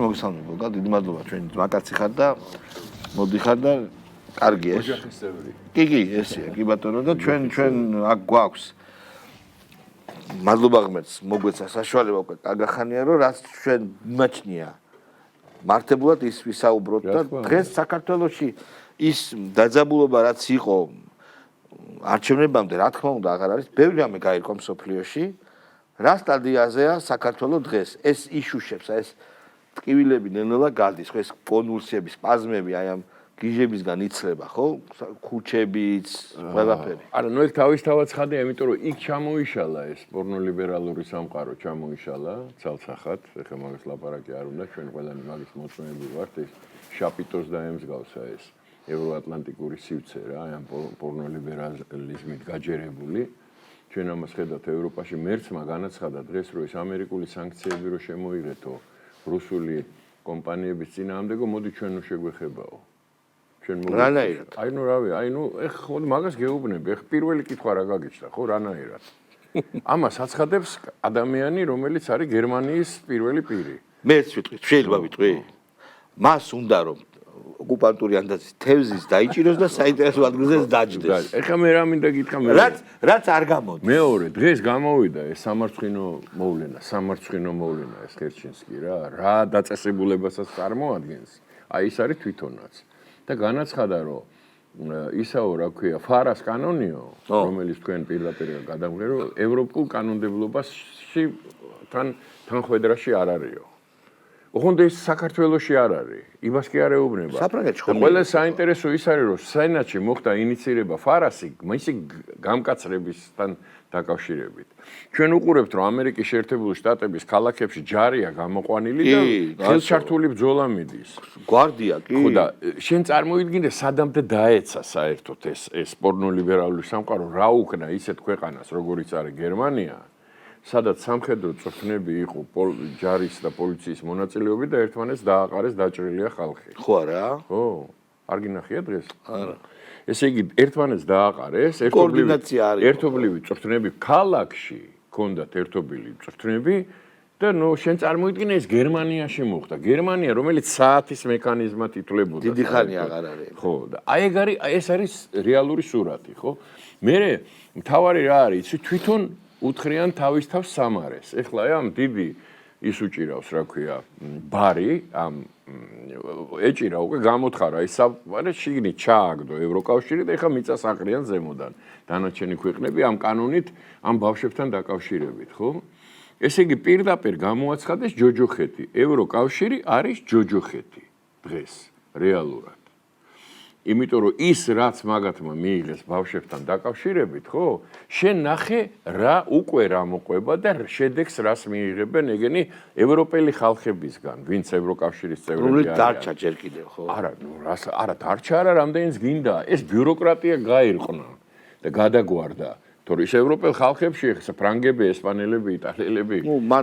მოგესალმებოდა, დიდი მადლობა ჩვენ ძმაკაცი ხარ და მოდიხარ და კარგია ეს. ოჯახის წევრი. კი, ესეა, კი ბატონო და ჩვენ აქ გვაქვს მადლობა ღმერთს მოგვეცა საშუალება უკვე კაგახანია რომ რაც ჩვენ მიმაჩნია მართებულად ის ვისაუბროთ და დღეს საქართველოში ის დაძაბულობა რაც იყო არჩევნებამდე რა თქმა უნდა აღარ არის ბევრი რამე გაირკვა მსოფლიოში რა სტადიაზეა საქართველოს დღეს ეს იშუშებს ეს ტკივილები ნელ-ნელა გადის ხო ეს კონვულსიები სპაზმები აი ამ გიჟებისგან იცლება ხო ქუჩებიც ყველაფერი არა ნუ ეგ თავისთავად ცხადია იმიტომ რომ იქ ჩამოიშალა ეს პორნოლიბერალური სამყარო ჩამოიშალა ცალსახად ეხლა მაგას ლაპარაკი არ უნდა ჩვენ ყველანი მაგის მოწმეები ვართ ეს შაპიტოს დაემსგავსა ეს ევროატლანტიკური სივრცე რა აი ამ პორნოლიბერალიზმით გაჯერებული ჩვენ ამას ხედავთ ევროპაში მერცმა განაცხადა დღეს რომ ეს ამერიკული სანქციები რო შემოიღეთო რუსული კომპანიების წინააღმდეგო მოდი ჩვენ ნუ შეგვეხებაო რანაირად აი ნუ რავი აი ნუ ეხ ხო მაგას გეუბნები ეხ პირველი კითხვა რა გაგიჩნდა ხო რანაირად ამას აცხადებს ადამიანი რომელიც არის გერმანიის პირველი პირი მეც ვიტყვი შეიძლება ვიტყვი მას უნდა რომ ოკუპანტური ანდაცის თევზის დაიჭიროს და საინტერესო ადგილზე დაჯდეს ეხლა მე რა მინდა გითხრა მე რაც არ გამოდის მეორე დღეს გამოვიდა ეს სამარცხვინო მოვლენა ეს ხერჩინსკი რა დაწესებულებასაც წარმოადგენს აი ეს არის თვითონაც და განაცხადა რომ ისაო რა ქვია ფარას კანონიო რომელიც თქვენ პირდაპირ გადამღერო ევროპულ კანონმდებლობაში თანხვედრაში არ არისო ოღონდ ეს საქართველოში არ არის იმას კი არ ეუბნება საფრანგეთში ხო ყველა საინტერესო ის არის რომ სენატში მოხდა ინიცირება ფარასი მისი გამკაცრებისთან დაკავშირებით ჩვენ უყურებთ რომ ამერიკის შეერთებული შტატების ქალაქებში ჯარია გამოყვანილი და ხელჩართული ბრძოლა მიდის გვარდია კი ხო და შენ წარმოიდგინე სადამდე დაეცა საერთოდ ეს პორნოლიბერალური სამყარო რა უქნა ისეთ ქვეყანას როგორიც არის გერმანია სადაც სამხედრო წვრთნები იყო ჯარის და პოლიციის მონაწილეობით და ერთმანეთს დააყარეს დაჭრილია ხალხი ხო არა ხო არ გინახია დღეს არა ესე იგი ერთმანეთს დააყარეს ერთობლივი წვრთნები ქალაქში ჰქონდათ ერთობლივი წვრთნები და ნუ შენ წარმოიდგინე ეს გერმანიაში მოხდა გერმანია რომელიც საათის მექანიზმად ითვლებოდა დიდი ხანი აღარ არის ხო და აი ეს არის რეალური სურათი ხო მე მთავარი რა არის თვითონ უთხრიან თავის თავს სამარეს. ეხლა ამ დიდი ის უჭირავს, რა ქვია, ბარი, ამ ეჭირა უკვე გამოთხარა ის სამარე შიგნით ჩააგდო ევროკავშირი და ეხლა მიწას აყრიან ზემოდან. დანარჩენი ქვეყნები ამ კანონით ამ ბავშვებთან დაკავშირებით, ხო? ესე იგი პირდაპირ გამოაცხადეს ჯოჯოხეთი. ევროკავშირი არის ჯოჯოხეთი დღეს რეალურად. იმიტომ რომ ის რაც მაგათმა მიიღეს ბავშვებთან დაკავშირებით, ხო? შენ ნახე რა უკვე რა მოყვება და შედეგს რას მიიღებენ ეგენი ევროპელი ხალხებისგან, ვინც ევროკავშირის წევრები არიან. დარჩა ჯერ კიდევ, ხო? არა, ნუ არა დარჩა არა, რამდენიც გინდა. ეს ბიუროკრატია გაირყნა და გადაგვარდა. თორე ის ევროპელ ხალხებში ხსა ფრანგები, ესპანელები, იტალიელები,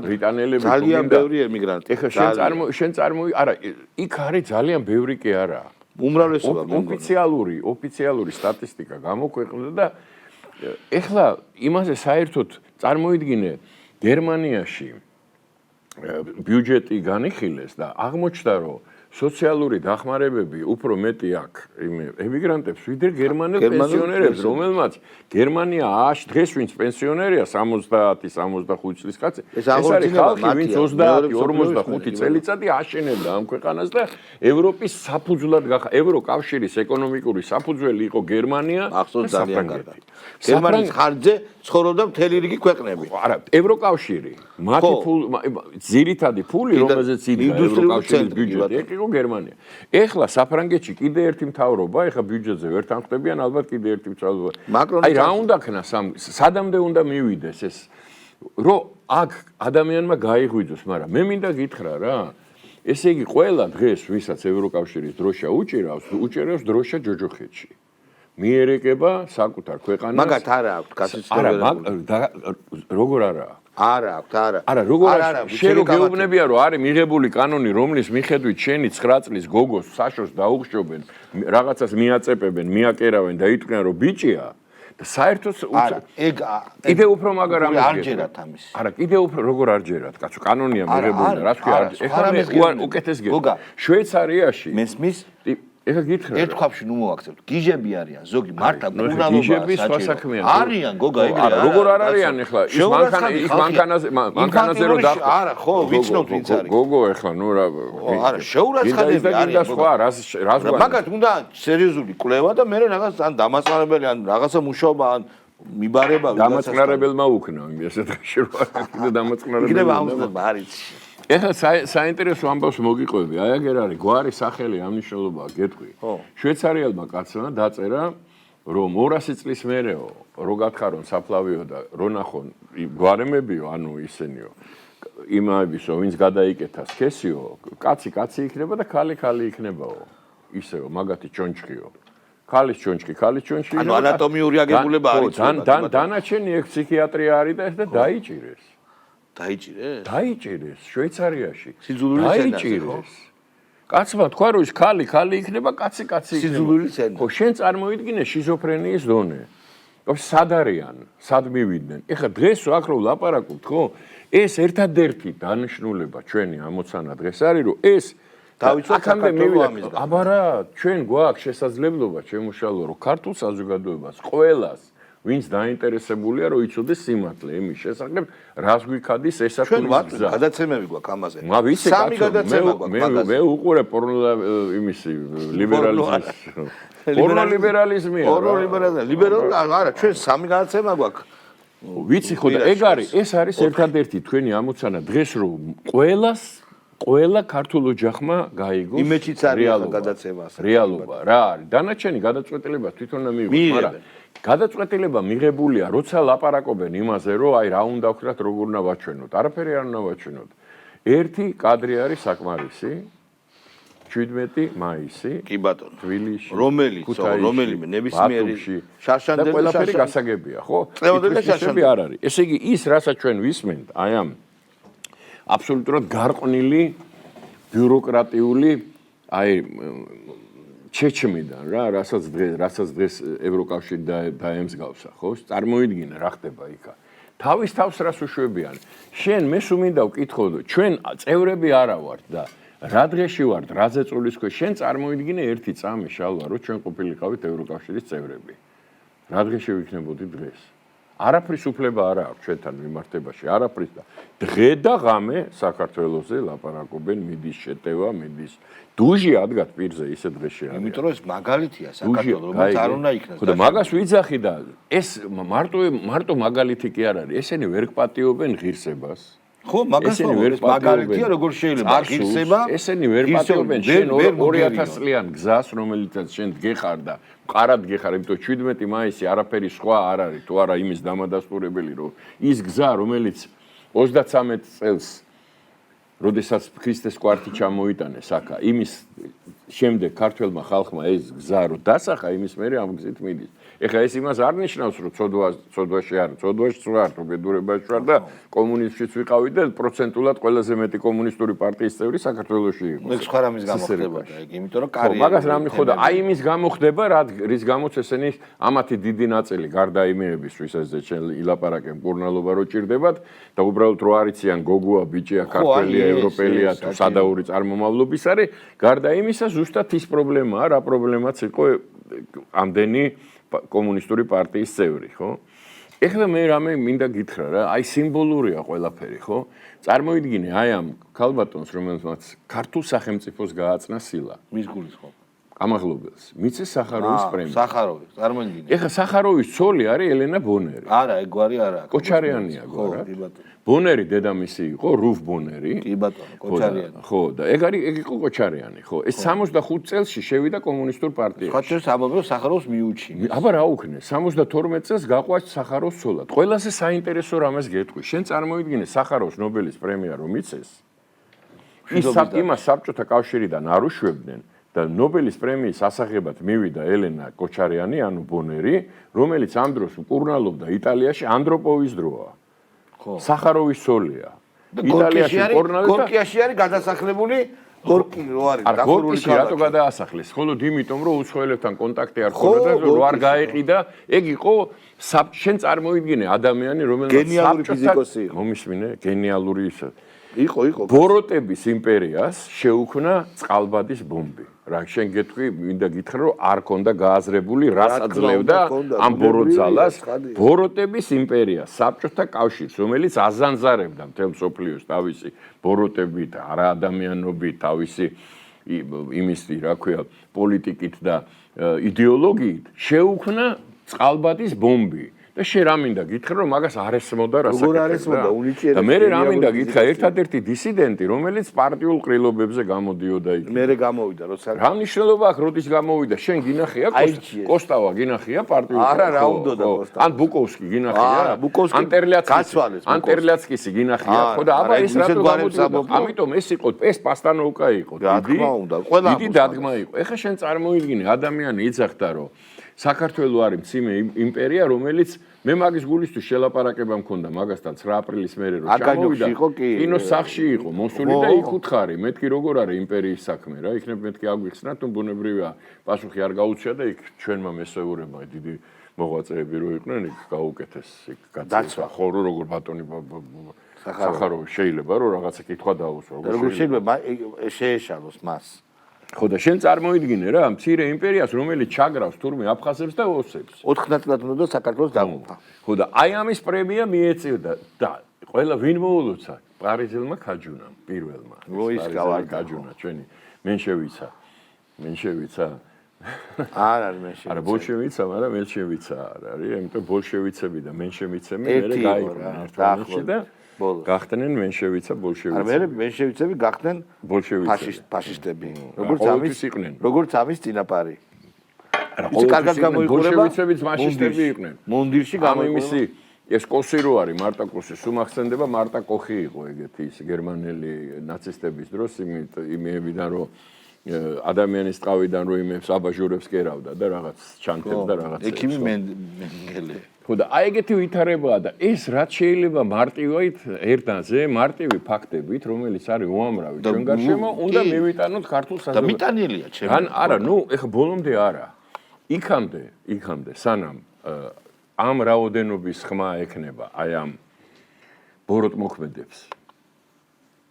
ბრიტანელები ძალიან ბევრი ემიგრანტი. ეხლა შენ არა, იქ არის ძალიან ბევრი კი არა. უმრავლესობა ოფიციალური სტატისტიკა გამოქვეყნდა და ეხლა იმაზე საერთოდ წარმოიდგინე გერმანიაში ბიუჯეტი განიხილეს და აღმოჩნდა რომ სოციალური დახმარებები უფრო მეტი აქვს ემიგრანტებს ვიდრე გერმანელ პენსიონერებს რომელმაც გერმანია დღეს ვინც პენსიონერია 70-75 წლის კაცი ეს არის ხალხი ვინც 30-45 წელიწადი აშენებდა ამ ქვეყანას და ევროპის საფუძვლად ევროკავშირის ეკონომიკური საფუძველი იყო გერმანია ახსოვს ძალიან კარგად გერმანიის ხარჯზე ცხოვრობდა მთელი რიგი ქვეყნები არა ევროკავშირი მათი ძირითადი ფული რომელზეც იდგა ევროკავშირის ბიუჯეტი იყო გერმანია. ეხლა საფრანგეთში კიდე ერთი მთავრობა, ეხლა ბიუჯეტზე ვერ თანხმდებიან, ალბათ კიდე ერთი მთავრობა. აი რა უნდა ქნას სადამდე უნდა მივიდეს ეს რომ აქ ადამიანმა გაიღვიძოს, მაგრამ მე მინდა გითხრა რა. ესე იგი ყველა დღეს ვისაც ევროკავშირის დროშა უჭერავს დროშა ჯოჯოხეთში. მიერეკება საკუთარ ქვეყანას. მაგათ არა აქვს გასაცდელი. როგორ არა აქვს? არა აქვს, არა. არა, როგორ არა, შენ რო გეუბნებია რომ არის მიღებული კანონი, რომლის მიხედვით შენი 9 წლის გოგოს საშოს დაუხშობენ, რაღაცას მიაწეპებენ, მიაკერავენ და იტყვიან რომ ბიჭია და საერთოდ ეგ კიდე უფრო მაგარ ამას არ ჯერათ ამის. არა, კიდე უფრო როგორ არ ჯერათ, კაცო, კანონია მიღებული და რა თქვია, ეხლა მე უკეთეს გეტყვი. შვეიცარიაში მესმის ეხლა გითხრა. ერთხავში ნუ მოაქცევთ. გიჟები არიან, ზოგი მართლა კურნალობა. გიჟები სხვა საქმეა. არიან, გოგა, ეგრე არა. როგორ არ არიან ეხლა? ის მანქანაზე რო დახო. არა, ხო, ვიცნობ ვინც არის. გოგო ეხლა ნუ რა. არა, შეურაცხადები არიან. სხვა რას გვაქვს? მაგათ უნდა სერიოზული კვლევა და მე რაღაც ან დამაწყნარებელი ან რაღაცა მუშაობა ან მიბარება დამაწყნარებელმა უქნა იმას დღეში რო კიდე დამაწყნარებელი. იქნება ამბობა არის. ეხლა საინტერესო ამბავს მოგიყვები. აი აგერ არის გვარი სახელი ამ მნიშვნელობაა გეტყვი. შვეიცარიელმა კაცმა დაწერა რომ 200 წლის მერეო რო გათხარონ საფლავიო და რო ნახონ გვარემებიო, ანუ ისენიო იმაებისო, ვინც გადაიკეთა სქესიო, კაცი იქნება და ქალი იქნებაო. ისეო, მაგათი ჩონჩხიო. ქალის ჩონჩხი. ანუ ანატომიური აგებულება არის. დანარჩენი ეგ ფსიქიატრია არის და ეს და დაიჭირეს. დაიჭირეს შვეიცარიაში. სიძულვილი დაიჭირეს. კაცმა თქვა რომ ის ქალი იქნება, კაცი იქნება. სიძულვილი ცენა. ხო, შენ წარმოიდგინე შიზოფრენიის დონე. სად არიან? სად მივიდნენ? ეხლა დღეს აქ რო ვლაპარაკობთ, ხო? ეს ერთადერთი დანიშნულება ჩვენი ამოცანა დღეს არის, რომ ეს დავიცვათ საქართველოს. აბა რა, ჩვენ გვაქვს შესაძლებლობა შემოშალო, რომ ქართულ საზოგადოებას ყველას ვინც დაინტერესებულია რომ იცოდეს სიმართლე იმის შესახებ, რას გვიქადის ესაკუნის გზა. ჩვენ გადაცემები გვაქვს ამაზე. სამი გადაცემა გვაქვს. მე უყურე პორნო იმისი ლიბერალიზმის. პორნო ლიბერალიზმია. არა, ჩვენ სამი გადაცემა გვაქვს. ვიცი ხო და ეს არის ერთადერთი თქვენი ამოცანა დღეს რომ ყველა ქართულ ოჯახმა გაიგოს იმეჩიც არის გადაცემას. რეალობა რა არის? დანარჩენი გადაწყვეტილება თვითონ მიიღოს, მაგრამ გადაწყვეტილება მიღებულია, როცა ლაპარაკობენ იმაზე, რომ აი რა უნდა ვქნათ, როგორ უნდა ვაჩვენოთ. არაფერი არ უნდა ვაჩვენოთ. ერთი კადრი არის საკმარისი. 17 მაისი. კი ბატონო. თბილისში. რომელიმე ნებისმიერი შარშანდელი და ყველაფერი გასაგებია, ხო? წევდები არ არის. ესე იგი ის რასაც ჩვენ ვისმენთ, აი ამ აბსოლუტურად გარყვნილი ბიუროკრატიული აი ჩეჩმიდან რა, რასაც დღეს ევროკავშირი დაემსგავსა, ხო? წარმოიდგინე რა ხდება იქა. თავის თავს რას უშვებიან. შენ მე სულ მინდა ვკითხო, ჩვენ წევრები არა ვართ და რა დღეში ვართ, რა ზეწოლის ქვეშ, შენ წარმოიდგინე ერთი წამი შალვა, რომ ჩვენ ყოფილიყავით ევროკავშირის წევრები. რა დღეში ვიქნებოდი დღეს? არაფრის უფლება არ აქვს ჩვენთან მიმართებაში, არაფრის და დღე და ღამე საქართველოსზე ლაპარაკობენ, მიდის შეტევა, მიდის დუჟი ადგათ პირზე ისე დღეში არის. იმიტომ რომ ეს მაგალითია საქართველოს, რომელიც არ უნდა იქნას. ხო და მაგას ვიძახი და ეს მარტო მაგალითი კი არ არის, ესენი ვერ გპატიობენ ღირსებას. ხო, მაგას მაგალითია როგორ შეიძლება ღირსება. ესენი ვერ პატიობენ შენ 2000 წლიან გზას, რომელიცაც შენ გეხარ და მყარად გეხარ, იმიტომ 17 მაისი არაფერი სხვა არ არის, თუ არა იმის დამადასტურებელი, რომ ის გზა, რომელიც 33 წელს როდესაც ქრისტეს კვართი ჩამოიტანეს აქა, იმის შემდეგ ქართველმა ხალხმა ეს გზა რო დასახა, იმის მერე ამ გზით მიდის. ეხლა ეს იმას არ ნიშნავს, რომ ცოდვაში არ, ცოდვაში ვარ, ბედურებაში ვარ და კომუნიზმშიც ვიყავი და პროცენტულად ყველაზე მეტი კომუნისტური პარტიის წევრი საქართველოში იყო. მე სხვა რამის გამო ხდებოდა ეგ, იმიტომ რომ კარიერა. ხო, მაგას რამე ხო და აი იმის გამო ხდება, რის გამოც ესენი ამათი დიდი ნაწილი გარდა იმეებისთვის ესე ჩვენ ილაპარაკენ პურნალობა რო ჭირდებათ და უბრალოდ რო არიციან გოგოა, ბიჭია, ქართველია, ევროპელია თუ სადაური წარმომავლობის არის, გარდა იმისა ზუსტად ის პრობლემაა, რა პრობლემაც იყო ამდენი კომუნისტური პარტიის წევრი, ხო? ეხლა მე რამე მინდა გითხრა რა, აი სიმბოლურია ყველაფერი, ხო? წარმოიდგინე აი ამ ქალბატონს, რომელსაც ქართულ სახელმწიფოს გააწნა სილა. მის გულის ხო? ამაღლობელს. მიცეს სახაროვის პრემია. სახაროვის, წარმოიდგინე. ეხლა სახაროვის ცოლი არის ელენა ბონერი. არა, ეგ გვარი არა. კოჩარიანია გვარა. ბონერი დედამისი იყო, რუф ბონერი. კი ბატონო, კოჩარიანი. ხო, და ეგ იყო კოჩარიანი, ხო. ეს 65 წელსში შევიდა კომუნისტურ პარტიაში. ხოჩერს ამბობენ სახაროვს მიუჩინეს. აბა რა უქნეს? 72 წელს გაყვას სახაროვს ცოლად. ყველაზე საინტერესო რამეს გეტყვი. შენ წარმოიდგინე სახაროვს ნობელის პრემია რომ იცეს. იმას საბჭოთა კავშირიდან არ უშვებდნენ. და ნობელის პრემიის ასაღებად მივიდა ელენა კოჩარიანი, ანუ ბონერი, რომელიც ამ დროს მკურნალობდა იტალიაში ანდროპოვის დროა. ხო. სახაროვის ცოლია. იტალიაში მკურნალობდა. გორკიაში არის გადასახლებული გორკი რო არის დახურული ქალაქი რატო გადაასახლეს მხოლოდ იმიტომ რომ უცხოელებთან კონტაქტი არ ქონოდა და რო არ გაეყიდა ეგ იყო შენ წარმოიდგინე ადამიანი რომელიც გენიალური ფიზიკოსი იყო მომისმინე გენიალური ისე იყო ბოროტების იმპერიას შეუქმნა წყალბადის ბომბი რა შენ გეტყვი მინდა გითხრა რომ არ ქონდა გააზრებული რას აძლევდა ამ ბოროტძალას ბოროტების იმპერია საბჭოთა კავშირს რომელიც აზანზარებდა მთელ მსოფლიოს თავისი ბოროტებით არა ადამიანობით თავისი იმისი რა ქვია პოლიტიკით და იდეოლოგიით შეუქმნა წყალბადის ბომბი და შენ რა მინდა გითხრა რომ მაგას არ ესმოდა რა როგორ არ ესმოდა უნიჭიერეს და მე რა მინდა გითხრა ერთადერთი დისიდენტი რომელიც პარტიულ ყრილობებზე გამოდიოდა იქ მე გამოვიდა როცა რა მნიშვნელობა აქვს როდის გამოვიდა შენ გინახია კოსტავა გინახია პარტიულ არა რა უნდოდა კოსტავა ან ბუკოვსკი გინახია ან ტერლაცკისი გინახია ხო და აბა ეს რატო გამოდიოდა ამიტომ ეს იყო ეს პასტანოვკა იყო დიდი დადგმა იყო ეხლა შენ წარმოიდგინე ადამიანი იძახდა რომ საქართველოს არის მციმე იმპერია რომელიც მე მაგის გულისთვის შელაპარაკება მქონდა მაგასთან 9 აპრილის მერე რომ ჩამოვიდა კინოს სახში იყო მოსული და იქ უთხარი მეთქი როგორ არის იმპერიის საქმე რა იქნებ მეთქი აგვიხსნათ თუ ბუნებრივია პასუხი არ გაუჩია და იქ ჩვენმა მესეურებმა დიდი მოღვაწეები რო იყვნენ იქ გაუკეთეს იქ გაცეცხლა ხო როგორ ბატონი სახაროვი შეიძლება რომ რაღაცა კითხვა დაუსვა როგორ შეიძლება შეეშალოს მას ხო და შენ წარმოიდგინე რა მცირე იმპერიას რომელიც ჩაგრავს თურმე აფხაზებს და ოსებს 4 ნაწილად უნდა საქართველოს დაყოფა ხო და აი ამის პრემია მიეწევდა და ყველა ვინ მოულოცა პარიზელმა ქაჯუნამ პირველმა როის ქაჯუნა ჩვენი მენშევიცა არ არის მენშევიცა არა ბოლშევიცა მაგრამ მენშევიცა არ არის იმიტომ ბოლშევიცები და მენშევიცები მერე გაიყვნენ ერთმანეთში და გახდნენ მენშევიცა ბოლშევიცები. არა, მე მენშევიცები გახდნენ ბოლშევიცები, ფაშისტები. როგორც ამის წინაპარი. არა, კარგად გამოიყურება. ბოლშევიცებიც მაშისტები იყვნენ. მონდირში გამიმისი ეს კოსი რო არის, მარტა კოსი, სუმახსენდება მარტა კოხი იყო ეგეთი ის გერმანელი ნაცისტების დროს იმეებიდან რომ ადამიანის ტყავიდან რო იმებს აბაჟურებს კერავდა და რაღაც ჩანთებს და რაღაც ექიმი მენგელე ხო და აი ეგეთი ვითარებაა და ეს რაც შეიძლება მარტივად ერთანზე მარტივი ფაქტებით რომელიც არის უამრავი ჩვენ გარშემო უნდა მივიტანოთ ქართულ საზოგადოებას და მიტანილია ჩემი ან არა ნუ ეხა ბოლომდე არა იქამდე სანამ ამ რაოდენობის ხმა ექნება აი ამ ბოროტმოქმედებს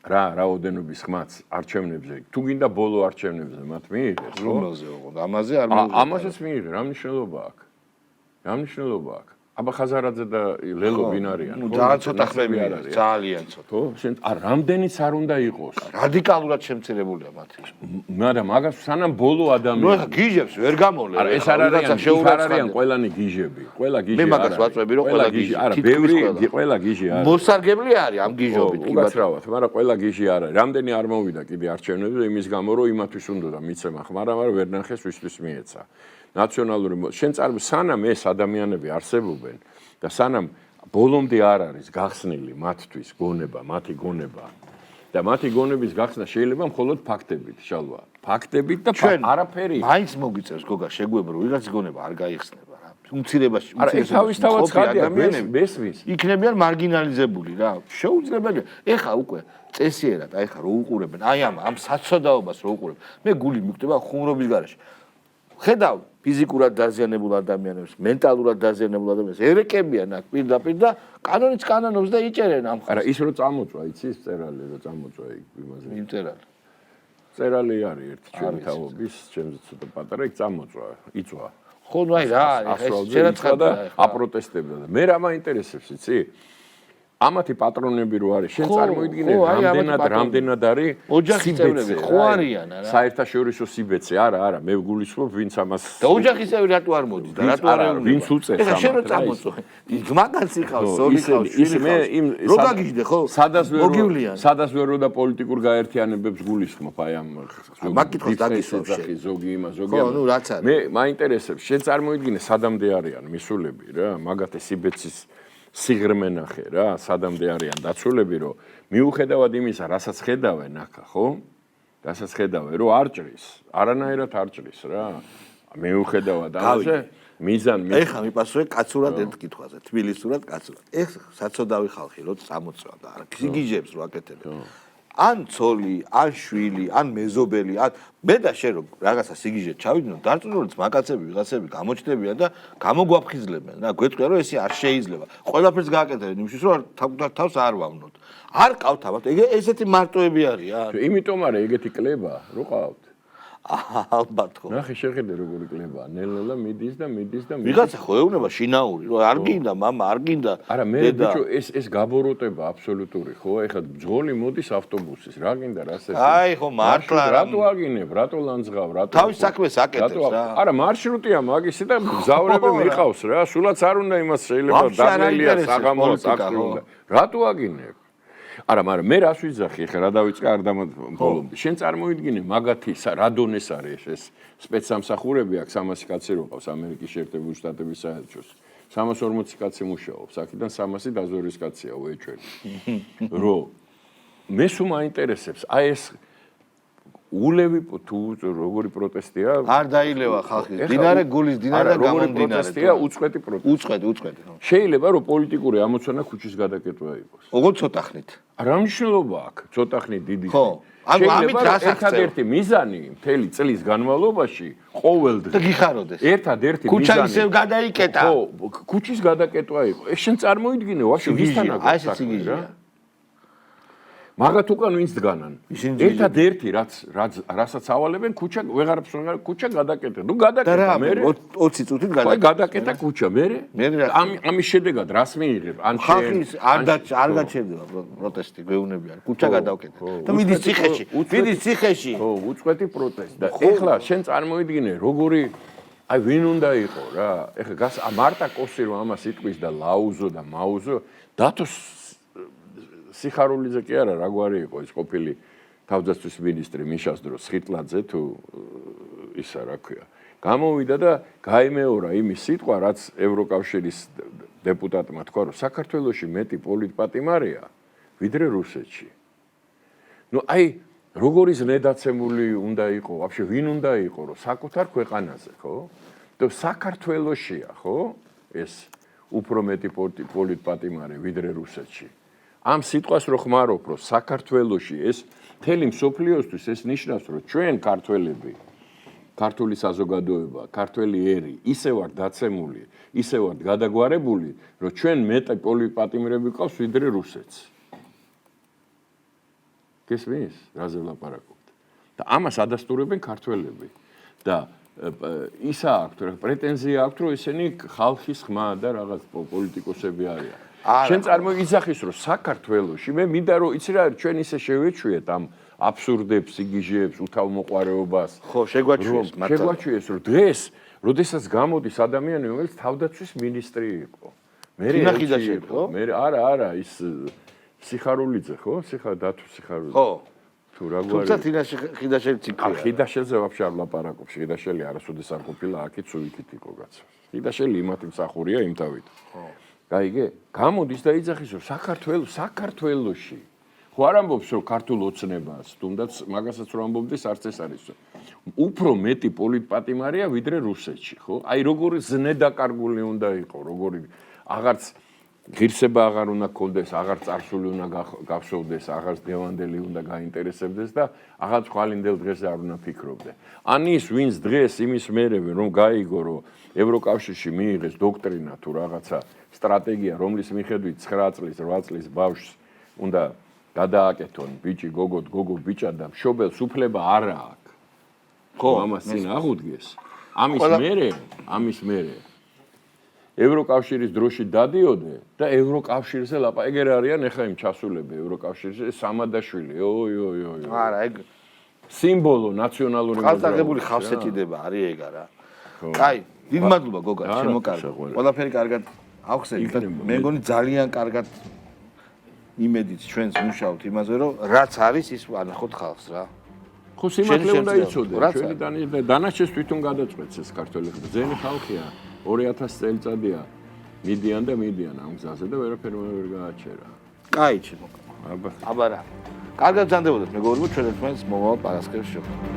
რა რაოდენობის ხმაც არჩევნებზე თუ გინდა ბოლო არჩევნებზე მათ მიიღეს რომელზე ოღონდ ამაზე არ ამასაც მიიღე რა მნიშვნელობა აქვს აბა ხაზარაძე და ლელო ვინ არიან ნუ ძალიან ცოტა ხმები არის ძალიან ცოტა ხო შენ რამდენიც არ უნდა იყოს რადიკალურად შემცირებულია მათი მაგრამ მაგას სანამ ბოლო ადამიანი ნუ ეხა გიჟებს ვერ გამოლე არა ეს არ არიან ყველანი გიჟები ყველა გიჟი მე მაგას ვაწვევი რომ ყველა გიჟი არა ბევრი ყველა გიჟი არის მოსარგებლი არის ამ გიჟობით კი ბატონო მაგრამ ყველა გიჟი არ არის რამდენი არ მოვიდა კიდე არჩევნებზე იმის გამო რომ იმათვის უნდა მიცემა ხმა მაგრამ ვერ ნახეს ვისთვის მიეცა ნაციონალური სანამ ეს ადამიანები არსებობენ და სანამ ბოლომდე არ არის გახსნილი მათთვის მათი გონება და მათი გონების გახსნა შეიძლება მხოლოდ ფაქტებით შალვა ფაქტებით და არაფერი მაინც მოგვიწევს გოგა შეგვებრო ვიღაც გონება არ გაიხსნება რა უმცირებაში არა ეს თავისთავად ხადია მესმის იქნებიან მარგინალიზებული რა შეუძლებელია ეხა უკვე წესიერად აი ხა რო უყურებენ აი ამ საცოდაობას რო უყურებენ მე გული მიკვდება ხუმრობის გარეშე ხედავ ფიზიკურად დაზიანებულ ადამიანებს, მენტალურად დაზიანებულ ადამიანებს, ერეკებიან აქ პირდაპირ და კანონიც კანონობს და იჭერენ ამ ხალხს. არა, ის რო წამოწვა, იცის წერალი რო წამოწვა იქ იმაზე. იმ წერალი. წერალი არის ერთი ჩემი თაობის, ჩემზე ცოტა პატარა, იქ წამოწვა, იწვა. ხო, ნუ აი რა არის, ეს შერაცხადა და აპროტესტებდა და მე რა მაინტერესებს, იცი? ამათი პატრონები რო არის, შენ წარმოიდგინე რამდენად არის ოჯახის წევრები, ხო არიან არა? საერთაშორისო სიბეცე, არა, მე გულისხმობ ვინც ამას და ოჯახის წევრი რატო არ მოდის და რატო არ უნდა? ვინც უწევს ამას? ეხლა შენ რო წამოწვა, მაგაც იყავს, ზოგი ყავს, შვილი მე იმ რო გაგიჟდე ხო? სადაც ვერო და პოლიტიკურ გაერთიანებებს გულისხმობ აი ამ მაგკითხოს დაგისვავ შენ. ზოგი იმას, ზოგი ხო, ნუ რაც არის. მე მაინტერესებს, შენ წარმოიდგინე სადამდე არიან მისულები რა, მაგათი სიბეცის სიღრმე ნახე რა, სადამდე არიან დაცულები, რომ მიუხედავად იმისა, რასაც ხედავენ ახლა, ხო? რასაც ხედავენ, რომ არ ჭრის, არანაირად არ ჭრის რა. მიუხედავად ამაზე, მიზანი ეხლა მიპასუხე კაცურად ერთ კითხვაზე, თბილისურად კაცურად. ეხლა საცოდავი ხალხი რო წამოწვა და არ გიჟებს რო აკეთებენ. ან ცოლი, ან შვილი, ან მეზობელი, ან მე და შენ რომ რაღაცა სიგიჟე ჩავიდნენ, დარწმუნებულიც მაკაცები ვიღაცები გამოჩნდებიან და გამოგვაფხიზლებიან და გვეტყვიან რომ ესე არ შეიძლება. ყველაფერს გააკეთებენ იმისთვის რომ თავს არ ვავნოთ. არ ყავთ ამათ, ესეთი მარტოები არიან. იმიტომ არა ეგეთი კლება რო ყავთ. ალბათ ხო. ნახე შეხედე როგორი კლებაა. ნელ-ნელა მიდის და ვიღაცა ხო ეუბნება შინაური, რომ არ გინდა მამა, არ გინდა. არა მე ბიჭო ეს გაბოროტება აბსოლუტური ხო? ეხლა ბძოლი მოდის ავტობუსის, რა გინდა რას ეს? აი ხო მართლა რატო აგინებ, რატო ლანძღავ, რატო თავის საქმეს აკეთებს რა. არა მარშრუტია მაგისი და გზავრები მიყავს რა. სულაც არ უნდა იმას შეიძლება დაგნელია საღამოს აკრი უნდა. რატო აგინებ? არა, მაგრამ მე რას ვიძახი ხე რა დავიწყე არ დამბოლომდი. შენ წარმოიდგინე მაგათი რადონეს არის ეს სპეცსამსახურები აქ 300 კაცი რო ყავს ამერიკის შეერთებული შტატების საელჩოს. 340 კაცი მუშაობს, აქედან 300 დაზვერვის კაცია უეჭველი. რო მე სულ მაინტერესებს, აი ეს ულევი თუ როგორი პროტესტია? არ დაილევა ხალხი. დინარე გულის დინარე და გამომდინარე. პროტესტია უწყვეტი პროტესტი. უწყვეტი. შეიძლება რომ პოლიტიკური ამოცანა ქუჩის გადაკეტვა იყოს. ოღონდ ცოტა ხნით. რა მნიშვნელობა აქვს? ცოტა ხნით დიდი. ხო. ანუ ამით რას აღწევ? ერთადერთი მიზანი მთელი წლის განმავლობაში ყოველდღე და გიხაროდეს. ერთადერთი მიზანი. ქუჩა ისევ გადაიკეტა. ხო, ქუჩის გადაკეტვა იყო. ეს შენ წარმოიდგინე, ვაფშე ვისთან აქვს? აი ეს სიგიჟეა. მაგათ უკან ვინც დგანან. ერთადერთი რასაც ავალებენ ქუჩა ვეღარაფერს ქუჩა გადაკეტე. ნუ გადაკეტა მე 20 წუთით გადაკეტა. გადაკეტა ქუჩა მე ამის შედეგად რას მიიღებ? ან ხალხის არ გაჩერდება პროტესტი გვეუბნებიან. ქუჩა გადავკეტე. და მიდის ციხეში. ხო, უწყვეტი პროტესტი. და ეხლა შენ წარმოიდგინე როგორი აი ვინ უნდა იყო რა? ეხლა მარტა კოსი რომ ამას იტყვის და ლაუზო და მაუზო დათოს სიხარულიძე კი არა, რაგვარი იყო ის ყოფილი თავდაცვის მინისტრი მიშას დროს ხიტლაძე თუ ისა რა ქვია. გამოვიდა და გაიმეორა იმის სიტყვა, რაც ევროკავშირის დეპუტატმა თქვა, რომ საქართველოში მეტი პოლიტპატიმარია ვიდრე რუსეთში. ნუ აი როგორი ზნედაცემული უნდა იყო, ვაფშე ვინ უნდა იყო, რომ საკუთარ ქვეყანაზე, ხო? და საქართველოშია, ხო? ეს უფრო მეტი პოლიტპატიმარი ვიდრე რუსეთში. ამ სიტყვას რო ხმარობ, რომ საქართველოში ეს მთელი მსოფლიოსთვის ეს ნიშნავს, რომ ჩვენ ქართველები, ქართული საზოგადოება, ქართველი ერი ისე ვართ დაცემული, ისე ვართ გადაგვარებული, რომ ჩვენ მეტი პოლიტპატიმრები ყავს ვიდრე რუსეთს. გესმის, რაზე ვლაპარაკობთ? და ამას ადასტურებენ ქართველები. და ისა აქვთ, პრეტენზია აქვთ, რომ ესენი ხალხის ხმა და რაღაც პოლიტიკოსები არიან. შენ წარმოიძახის რომ საქართველოში მე მინდა რომ იცი რა ჩვენ ისე შევეჩვიეთ ამ აბსურდებს, იგიჟეებს, უთავმოყარეობას. ხო, შეგვაჩვიეს მართლა. შეგვაჩვიეს რომ დღეს, როდესაც გამოდის ადამიანი, რომელიც თავდაცვის მინისტრი იყო. მე არა, ის სიხარულიძე, ხო? დათო სიხარულიძე. ხო. თუ რაგვარი. თუმცა ხიდაშელი ციკლია. ხიდაშელზე ვაფშე არ ლაპარაკობ, ხიდაშელი არასოდეს არ ყოფილა აქეთ სუიქით იყო კაცო. ხიდაშელი იმათი მსახურია იმ თავით. ხო. გაიგე? გამოდის და იძახის რომ საქართველოში ხო არ ამბობს რომ ქართულ ოცნებას, თუნდაც მაგასაც რომ ამბობდეს არც ეს არის. უფრო მეტი პოლიტპატიმარია ვიდრე რუსეთში, ხო? აი როგორი ზნედაკარგული უნდა იყო, როგორი აღარც ღირსება აღარ უნდა გქონდეს, აღარ წარსული უნდა გავსოვდეს, აღარ დღევანდელი უნდა გაინტერესებდეს და აღარ ხვალინდელ დღეზე არ უნდა ფიქრობდე. ან ის ვინც დღეს იმის მერევე რომ გაიგო რომ ევროკავშირში მიიღეს დოქტრინა თუ რაღაცა სტრატეგია, რომლის მიხედვით 9 წლის, 8 წლის ბავშვს უნდა გადააკეთონ ბიჭი, გოგო ბიჭა და მშობელს უფლება არ აქვს. ხო, ამას წინ აღუდგეს. ამის მერე ევროკავშირის დროში დადიოდე და ევროკავშირზე ეგერ არიან ახლა იმ ჩასულები ევროკავშირზე სამადაშვილი. ოი. არა, ეგ სიმბოლო ნაციონალური ხალხაღებული ხავსეთიდება არის ეგ არა. აი, დიდ მადლობა გოგა, შემოკარგე. ყველაფერი კარგად ახსენეთ. მე მგონი ძალიან კარგად იმედით ჩვენს მუშაობთ იმაზე, რომ რაც არის ის ვანახოთ ხალხს რა. ხო, სიმართლე უნდა იცოდე. ჩვენი დანარჩენს თვითონ გადაწყვეტს ეს ქართველები. ძენი ხალხია 2000 წელიწადია მიდიან ამ გზაზე და ვერაფერი ვერ გააჩერა. კაი, შემოკარგე. აბა რა. კარგად ბრძანდებოდეთ მეგობრებო, ჩვენ ერთმანეთს მომავალ პარასკევს შევხვდებით.